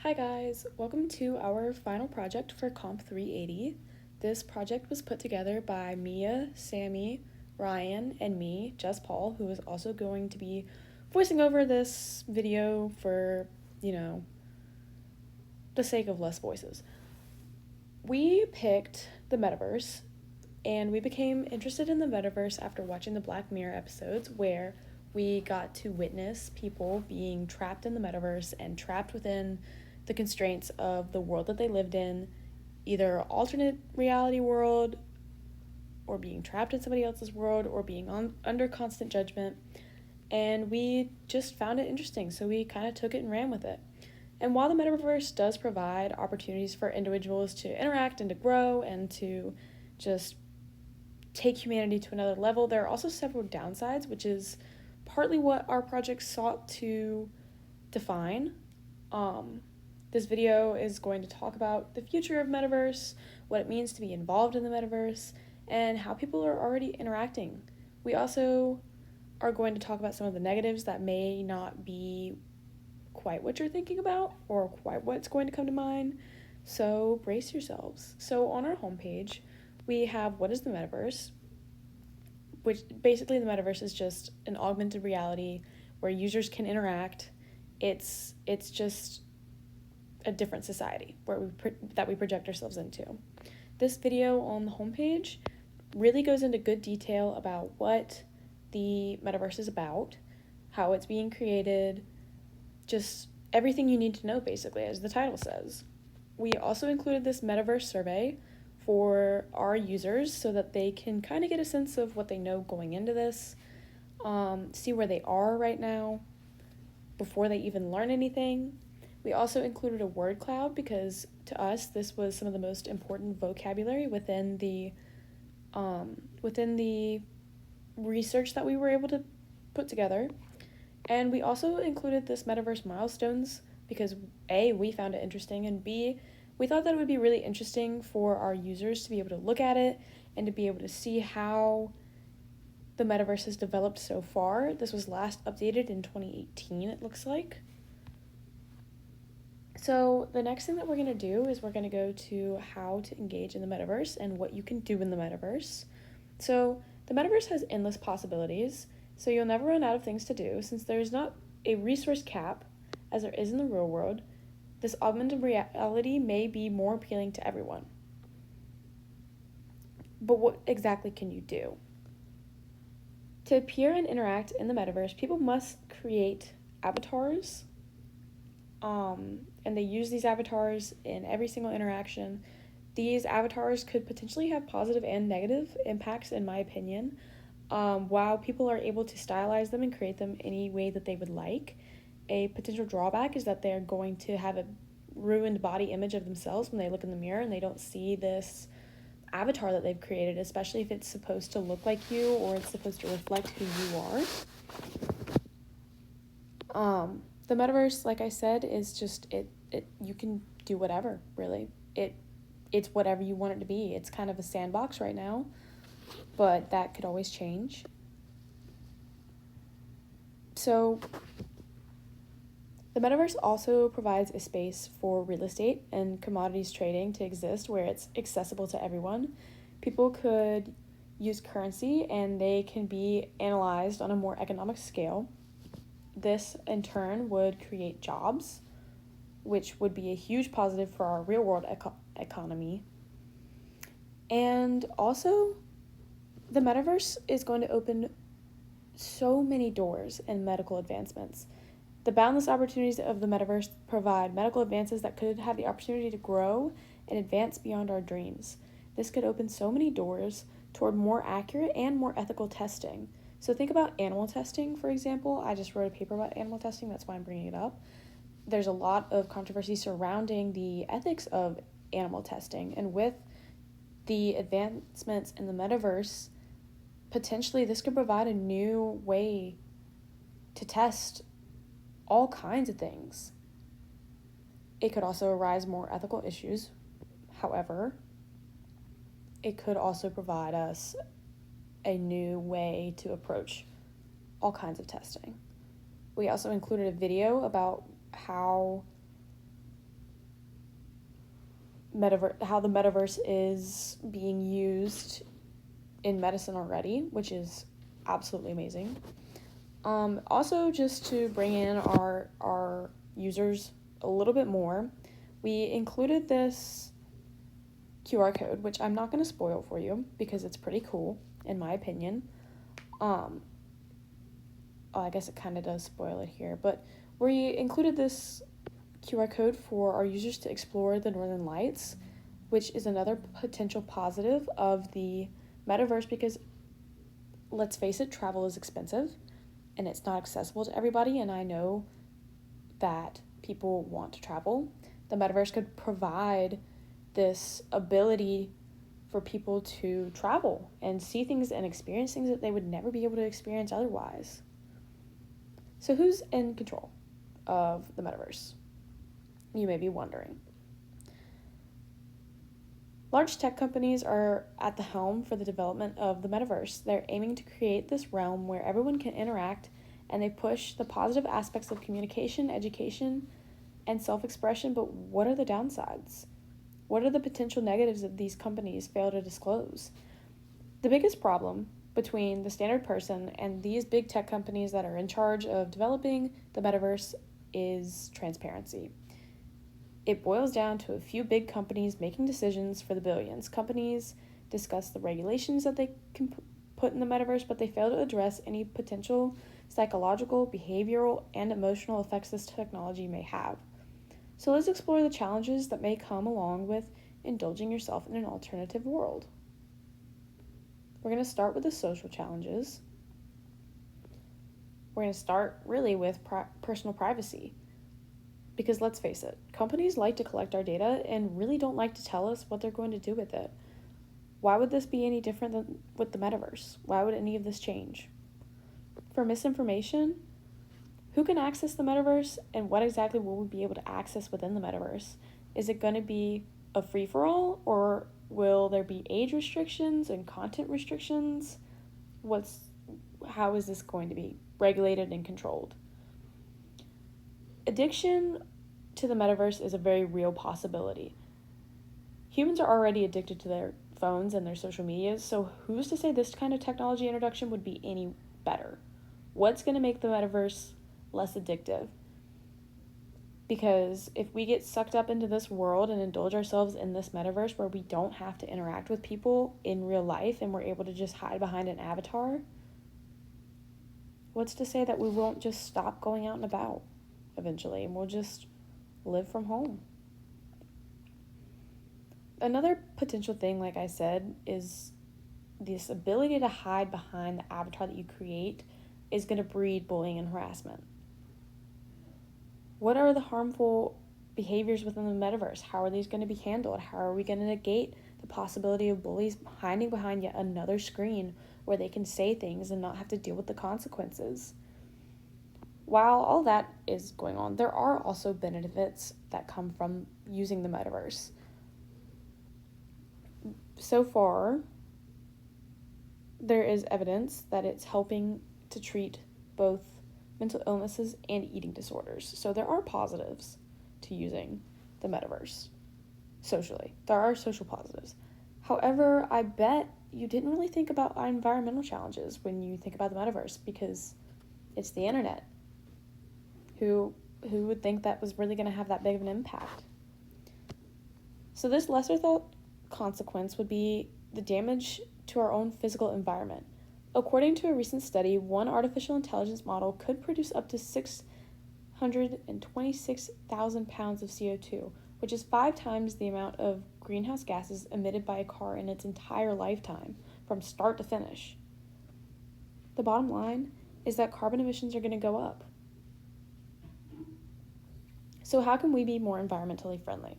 Hi guys, welcome to our final project for Comp 380. This project was put together by Mia, Sammy, Ryan, and me, Jess Paul, who is also going to be voicing over this video for, the sake of less voices. We picked the metaverse, and we became interested in the metaverse after watching the Black Mirror episodes where we got to witness people being trapped in the metaverse and trapped within the constraints of the world that they lived in, either alternate reality world or being trapped in somebody else's world or being under constant judgment. And we just found it interesting, so we kind of took it and ran with it. And while the metaverse does provide opportunities for individuals to interact and to grow and to just take humanity to another level, there are also several downsides, which is partly what our project sought to define. This video is going to talk about the future of metaverse, what it means to be involved in the metaverse, and how people are already interacting. We also are going to talk about some of the negatives that may not be quite what you're thinking about or quite what's going to come to mind. So brace yourselves. So on our homepage, we have what is the metaverse, which basically the metaverse is just an augmented reality where users can interact. It's just a different society that we project ourselves into. This video on the homepage really goes into good detail about what the metaverse is about, how it's being created, just everything you need to know, basically, as the title says. We also included this metaverse survey for our users so that they can kind of get a sense of what they know going into this, see where they are right now before they even learn anything. We also included a word cloud because to us this was some of the most important vocabulary within the research that we were able to put together. And we also included this metaverse milestones because A, we found it interesting, and B, we thought that it would be really interesting for our users to be able to look at it and to be able to see how the metaverse has developed so far. This was last updated in 2018, it looks like. So the next thing that we're going to do is we're going to go to how to engage in the metaverse and what you can do in the metaverse. So the metaverse has endless possibilities, so you'll never run out of things to do. Since there's not a resource cap as there is in the real world, this augmented reality may be more appealing to everyone. But what exactly can you do? To appear and interact in the metaverse, people must create avatars, and they use these avatars in every single interaction. These avatars could potentially have positive and negative impacts, in my opinion. While people are able to stylize them and create them any way that they would like, a potential drawback is that they're going to have a ruined body image of themselves when they look in the mirror and they don't see this avatar that they've created, especially if it's supposed to look like you or it's supposed to reflect who you are. The metaverse, like I said, is just it you can do whatever, really. It's whatever you want it to be. It's kind of a sandbox right now, but that could always change. So the metaverse also provides a space for real estate and commodities trading to exist where it's accessible to everyone. People could use currency and they can be analyzed on a more economic scale. This, in turn, would create jobs, which would be a huge positive for our real-world economy. And also, the metaverse is going to open so many doors in medical advancements. The boundless opportunities of the metaverse provide medical advances that could have the opportunity to grow and advance beyond our dreams. This could open so many doors toward more accurate and more ethical testing. So think about animal testing, for example. I just wrote a paper about animal testing, that's why I'm bringing it up. There's a lot of controversy surrounding the ethics of animal testing, and with the advancements in the metaverse, potentially this could provide a new way to test all kinds of things. It could also arise more ethical issues. However, it could also provide us a new way to approach all kinds of testing. We also included a video about how how the metaverse is being used in medicine already, which is absolutely amazing. Also, just to bring in our users a little bit more, we included this QR code, which I'm not going to spoil for you because it's pretty cool, in my opinion. I guess it kind of does spoil it here, but we included this QR code for our users to explore the Northern Lights, which is another potential positive of the metaverse because, let's face it, travel is expensive and it's not accessible to everybody, and I know that people want to travel. The metaverse could provide this ability for people to travel and see things and experience things that they would never be able to experience otherwise. So who's in control of the metaverse? You may be wondering. Large tech companies are at the helm for the development of the metaverse. They're aiming to create this realm where everyone can interact, and they push the positive aspects of communication, education, and self-expression, but what are the downsides? What are the potential negatives that these companies fail to disclose? The biggest problem between the standard person and these big tech companies that are in charge of developing the metaverse is transparency. It boils down to a few big companies making decisions for the billions. Companies discuss the regulations that they can put in the metaverse, but they fail to address any potential psychological, behavioral, and emotional effects this technology may have. So let's explore the challenges that may come along with indulging yourself in an alternative world. We're going to start with the social challenges. We're going to start really with personal privacy. Because let's face it, companies like to collect our data and really don't like to tell us what they're going to do with it. Why would this be any different than with the metaverse? Why would any of this change? For misinformation, who can access the metaverse and what exactly will we be able to access within the metaverse? Is it going to be a free-for-all, or will there be age restrictions and content restrictions? How is this going to be regulated and controlled? Addiction to the metaverse is a very real possibility. Humans are already addicted to their phones and their social medias, so who's to say this kind of technology introduction would be any better? What's going to make the metaverse less addictive? Because if we get sucked up into this world and indulge ourselves in this metaverse where we don't have to interact with people in real life and we're able to just hide behind an avatar, what's to say that we won't just stop going out and about eventually and we'll just live from home? Another potential thing, like I said, is this ability to hide behind the avatar that you create is going to breed bullying and harassment. What are the harmful behaviors within the metaverse? How are these going to be handled? How are we going to negate the possibility of bullies hiding behind yet another screen where they can say things and not have to deal with the consequences? While all that is going on, there are also benefits that come from using the metaverse. So far, there is evidence that it's helping to treat both mental illnesses and eating disorders. So there are positives to using the metaverse socially. There are social positives. However, I bet you didn't really think about environmental challenges when you think about the metaverse because it's the internet. Who would think that was really going to have that big of an impact? So this lesser thought consequence would be the damage to our own physical environment. According to a recent study, one artificial intelligence model could produce up to 626,000 pounds of CO2, which is 5 times the amount of greenhouse gases emitted by a car in its entire lifetime, from start to finish. The bottom line is that carbon emissions are going to go up. So how can we be more environmentally friendly?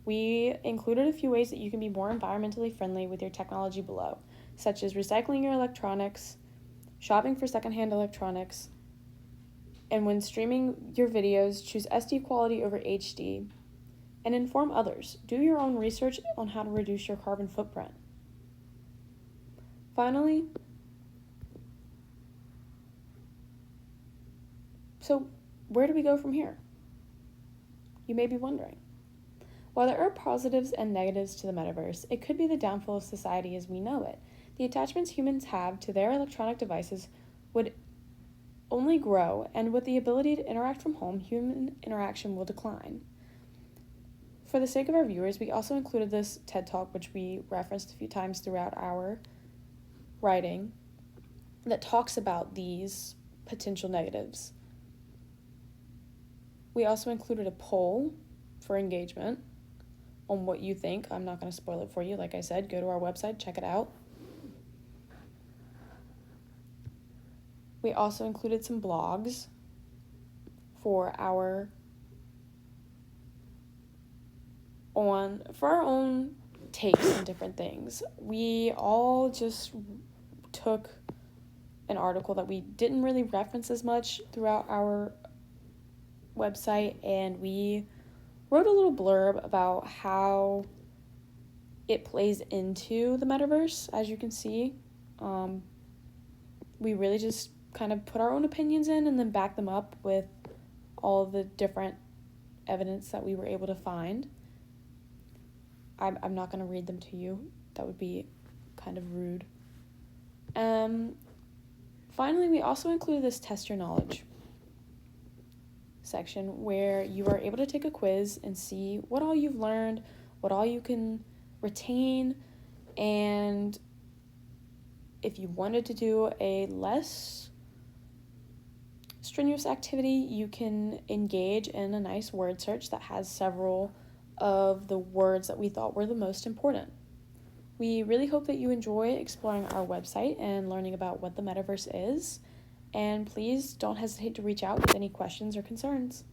We included a few ways that you can be more environmentally friendly with your technology below, such as recycling your electronics, shopping for secondhand electronics, and when streaming your videos, choose SD quality over HD, and inform others. Do your own research on how to reduce your carbon footprint. Finally, so where do we go from here? You may be wondering. While there are positives and negatives to the metaverse, it could be the downfall of society as we know it. The attachments humans have to their electronic devices would only grow, and with the ability to interact from home, human interaction will decline. For the sake of our viewers, we also included this TED Talk, which we referenced a few times throughout our writing, that talks about these potential negatives. We also included a poll for engagement on what you think. I'm not going to spoil it for you. Like I said, go to our website, check it out. We also included some blogs for our own takes on different things. We all just took an article that we didn't really reference as much throughout our website, and we wrote a little blurb about how it plays into the metaverse. As you can see, we really just kind of put our own opinions in and then back them up with all the different evidence that we were able to find. I'm not going to read them to you. That would be kind of rude. Finally, we also included this test your knowledge section where you are able to take a quiz and see what all you've learned, what all you can retain, and if you wanted to do a less strenuous activity, you can engage in a nice word search that has several of the words that we thought were the most important. We really hope that you enjoy exploring our website and learning about what the metaverse is, and please don't hesitate to reach out with any questions or concerns.